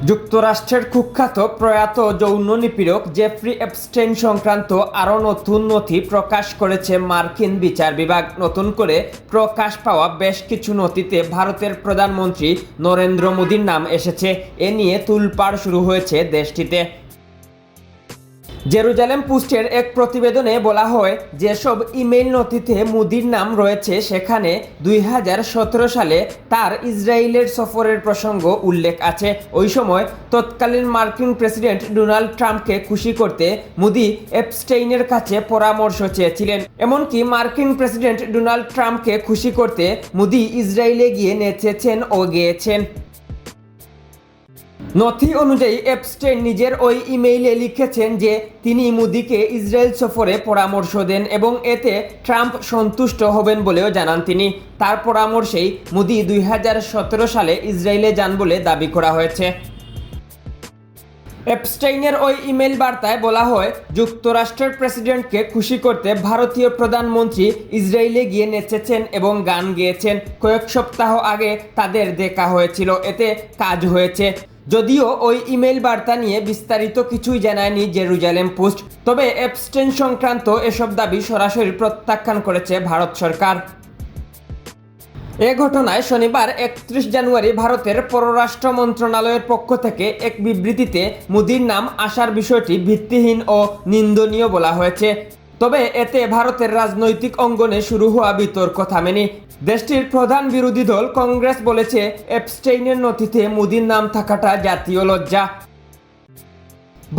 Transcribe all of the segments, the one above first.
যুক্তরাষ্ট্রের কুখ্যাত প্রয়াত যৌন নিপীড়ক জেফ্রি এপস্টেইন সংক্রান্ত আরও নতুন নথি প্রকাশ করেছে মার্কিন বিচার বিভাগ। নতুন করে প্রকাশ পাওয়া বেশ কিছু নথিতে ভারতের প্রধানমন্ত্রী নরেন্দ্র মোদীর নাম এসেছে। এ নিয়ে তোলপাড় শুরু হয়েছে দেশটিতে। জেরুজালেম পোস্টের এক প্রতিবেদনে বলা হয়, যেসব ইমেইল নথিতে মোদির নাম রয়েছে সেখানে 2017 সালে তার ইসরায়েলের সফরের প্রসঙ্গ উল্লেখ আছে। ওই সময় তৎকালীন মার্কিন প্রেসিডেন্ট ডোনাল্ড ট্রাম্পকে খুশি করতে মোদি এপস্টেইনের কাছে পরামর্শ চেয়েছিলেন। এমনকি মার্কিন প্রেসিডেন্ট ডোনাল্ড ট্রাম্পকে খুশি করতে মোদি ইসরায়েলে গিয়ে নেচেছেন ও গেয়েছেন। নথি অনুযায়ী এপস্টেইন নিজের ওই ইমেইলে লিখেছেন যে তিনি মোদিকে ইসরায়েল সফরে পরামর্শ দেন এবং এতে ট্রাম্প সন্তুষ্ট হবেন বলেও জানান তিনি। তার পরামর্শেই মোদি 2017 সালে ইসরায়েলে যান বলে দাবি করা হয়েছে। এপস্টেইনের ওই ইমেইল বার্তায় বলা হয়, যুক্তরাষ্ট্রের প্রেসিডেন্টকে খুশি করতে ভারতীয় প্রধানমন্ত্রী ইসরায়েলে গিয়ে নেচেছেন এবং গান গেয়েছেন। কয়েক সপ্তাহ আগে তাদের দেখা হয়েছিল, এতে কাজ হয়েছে। যদিও ওই ইমেইল বার্তা নিয়ে বিস্তারিত কিছুই জানায়নি জেরুজালেম পোস্ট, তবে এপস্টেইন সংক্রান্ত এসব দাবি সরাসরি প্রত্যাখ্যান করেছে ভারত সরকার। এ ঘটনায় শনিবার 31 জানুয়ারি ভারতের পররাষ্ট্র মন্ত্রণালয়ের পক্ষ থেকে এক বিবৃতিতে মোদির নাম আসার বিষয়টি ভিত্তিহীন ও নিন্দনীয় বলা হয়েছে। তবে এতে ভারতের রাজনৈতিক অঙ্গনে শুরু হওয়া বিতর্ক থামেনি। দেশটির প্রধান বিরোধী দল কংগ্রেস বলেছে, এপস্টেইনের নথিতে মোদির নাম থাকাটা জাতীয় লজ্জা।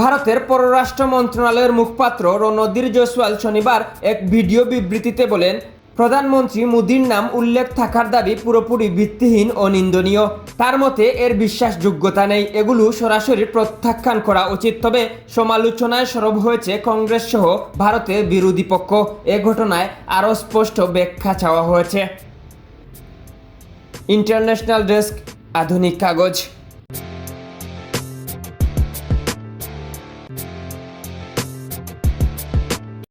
ভারতের পররাষ্ট্র মন্ত্রণালয়ের মুখপাত্র রণধীর জয়সওয়াল শনিবার এক ভিডিও বিবৃতিতে বলেন, প্রধানমন্ত্রী মোদির নাম উল্লেখ থাকার দাবি পুরোপুরি ভিত্তিহীন ও নিন্দনীয়। তার মতে এর বিশ্বাসযোগ্যতা নেই, এগুলো সরাসরি প্রত্যাখ্যান করা উচিত। তবে সমালোচনায় সরব হয়েছে কংগ্রেস সহ ভারতের বিরোধী পক্ষ। এ ঘটনায় আরও স্পষ্ট ব্যাখ্যা চাওয়া হয়েছে। ইন্টারন্যাশনাল ডেস্ক, আধুনিক কাগজ।